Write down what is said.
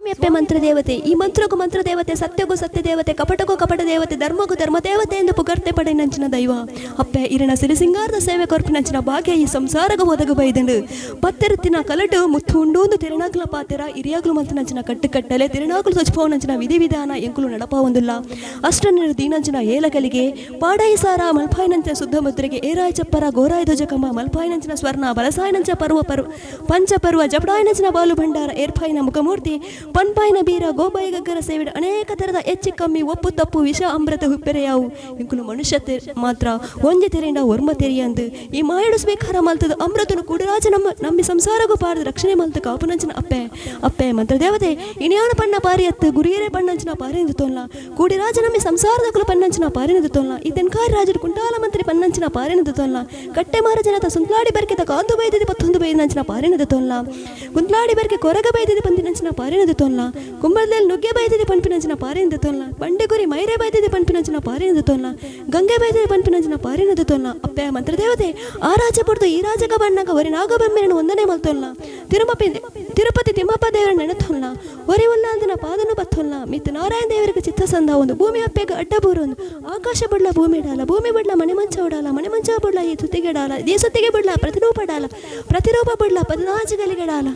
ಸ್ವಾಮಿ ಅಪ್ಪೆ ಮಂತ್ರ ದೇವತೆ, ಈ ಮಂತ್ರಕ್ಕೂ ಮಂತ್ರ ದೇವತೆ, ಸತ್ಯಗೂ ಸತ್ಯ ದೇವತೆ, ಕಪಟಕ್ಕೂ ಕಪಟ ದೇವತೆ, ಧರ್ಮಕ್ಕೂ ಧರ್ಮ ದೇವತೆ ಎಂದು ಪುಗರ್ತೆ ಪಡೆ ನಂಚಿನ ದೈವ ಅಪ್ಪೆ ಇರಣ ಸಿರಿ ಸಿಂಗಾರದ ಸೇವೆ ಕೊರ್ಪಿ ನಂಚಿನ ಭಾಗ್ಯ ಈ ಸಂಸಾರಗ ಒದಗ ಬೈದಂಡು ಪತ್ತೆರುತ್ತಿನ ಕಲಟು ಮುತ್ತು ಉಂಡೂಂದು ತಿರುನಾಗ್ಲ ಪಾತೆರ ಹಿರಿಯಾಗ್ಲು ಮಂತ ನಂಚಿನ ಕಟ್ಟಲೆ ತಿರುನಾಗ್ಲು ಸ್ವಚ್ಛಪವ ನಂಚಿನ ವಿಧಿ ವಿಧಾನ ಎಂಕುಲು ನಡಪ ಒಂದಿಲ್ಲ ಅಷ್ಟನ್ನು ದೀನಂಚಿನ ಏಲಗಲಿಗೆ ಪಾಡಾಯಿ ಸಾರ ಮಲ್ಪಾಯಿನಂಚ ಶುದ್ಧ ಮುದ್ರೆಗೆ ಏರಾಯ ಚಪ್ಪರ ಗೋರಾಯ ಧ್ವಜಕಂಬ ಮಲ್ಪಾಯಿನಂಚಿನ ಸ್ವರ್ಣ ಬಲಸಾಯನಂಚ ಪಂಚಪರ್ವ ಜಪಡಾಯಿನಂಚಿನ ಬಾಲು ಭಂಡಾರ ಏರ್ಪಾಯಿನ ಮುಖಮೂರ್ತಿ ಪನ್ಪಾಯಿನ ಬೀರ ಗೋಬಾಯಿ ಗಗ್ಗರ ಸೇವಿಡ ಅನೇಕ ತರದ ಹೆಚ್ಚಿ ಕಮ್ಮಿ ಒಪ್ಪು ತಪ್ಪು ವಿಷ ಅಮೃತ ಹುಪ್ಪೆರೆಯಾವು ಇಂಕುಲು ಮನುಷ್ಯ ಮಾತ್ರ ಒಂಜೆ ತೆರೆಯಿಂದ ಒರ್ಮ ತೆರೆಯಂದು ಈ ಮಾಯಡು ಸ್ವೀಕಾರ ಮಲ್ತದ ಅಮೃತನು ಕೂಡರಾಜ ನಮ್ಮಿ ಸಂಸಾರಗೂ ಪಾರದ ರಕ್ಷಣೆ ಮಲ್ತ ಕಾಪುನಂಚಿನ ಅಪ್ಪೆ ಮಂತ್ರ ದೇವತೆ ಇನಿಯಾನ ಪಣ್ಣ ಪಾರಿ ಎತ್ತು ಗುರಿಯರೆ ಪಣ್ಣಂಚಿನ ಪಾರಿನಿಂದ ತೋಲ್ಲ ಕೂಡಿರಾಜ ನಮ್ಮಿ ಸಂಸಾರದ ಪನ್ನಂಚಿನ ಪಾರಿನಿಂದ ತೋಲ್ಲ ಇದೆನ್ಕಾರಿ ರಾಜರು ಕುಂಟಾಲ ಮಂತ್ರಿ ಪನ್ನಂಚಿನ ಪಾರಿನಿಂದ ತೋಲ್ಲ ಕಟ್ಟೆ ಮಾರ ಜನತ ಸುಂತ್ಲಾಡಿ ಬರ್ಕೆತ ಕಾಂದು ಬೈದಿದೆ 11 ಬೈದಿನಂಚಿನ ಪಾರಿನಿಂದ ತೋಲ್ಲ ಕುಂತ್ಲಾಡಿ ಬರ್ಕೆ ಕೊರಗ ಬೈದಿದೆ ಪಂಪಿನಂಚಿನ ಪಾರಿನಿಂದ ತೋಲ್ಲ ಕುಂಬಳದಲ್ಲಿ ನುಗ್ಗೆ ಬೈದಿದೆ ಪಂಪಿನಂಚಿನ ಪಾರಿನಿಂದ ತೋಲ್ಲ ಬಂಡೆ ಗುರಿ ಮೈರೆ ಬೈದಿದೆ ಪಂಪಿನಂಚಿನ ಪಾರಿನಿಂದ ತೋಲ್ಲ ಗಂಗೆ ಬೈದಿದೆ ಪಂಪಿನಂಚಿನ ಪಾರಿನಿಂದ ತೋಲ್ಲ ಅಪ್ಪೆ ಮಂತ್ರ ದೇವತೆ ಆ ರಾಜ ಪುಡ್ದು ಈ ರಾಜಗ ಬಣ್ಣಗ ಒರಿ ನಾಗಬೆಮ್ಮೆರನ್ನು ಒಂದನೇ ಮಲ್ತೋಲ್ಲ ತಿರುಪತಿ ತಿಮ್ಮಪ್ಪ ದೇವರ ನೆನೆತೊಲ್ಲ ಒರಿ ಉಲ್ಲಾಂದಿನ ಪಾದನು ಬತ್ತೊಲ್ಲ ಮಿತ್ತು ನಾರಾಯಣ ದೇವರಿಗೆ ಚಿತ್ತಸಂದ ಒಂದು ಭೂಮಿ ಅಪ್ಪೆಗೆ ಅಡ್ಡಬೂರು ಒಂದು ಆಕಾಶ ಬಿಡ್ಲ ಭೂಮಿ ಡಾಲ ಭೂಮಿ ಬಿಡ್ಲ ಮನೆ ಮಂಚ ಉಡಾಲ ಮನೆ ಮಂಚ ಬಿಡ್ಲ ಈ ಸುತ್ತಿಗೆ ಡಾಲ ಈ ಸುತ್ತಿಗೆ ಬಿಡ್ಲ ಪ್ರತಿರೂಪ ಡಾಲ ಪ್ರತಿರೂಪ ಬಿಡ್ಲ 14 ಗಲಿಗೆ ಡಾಲ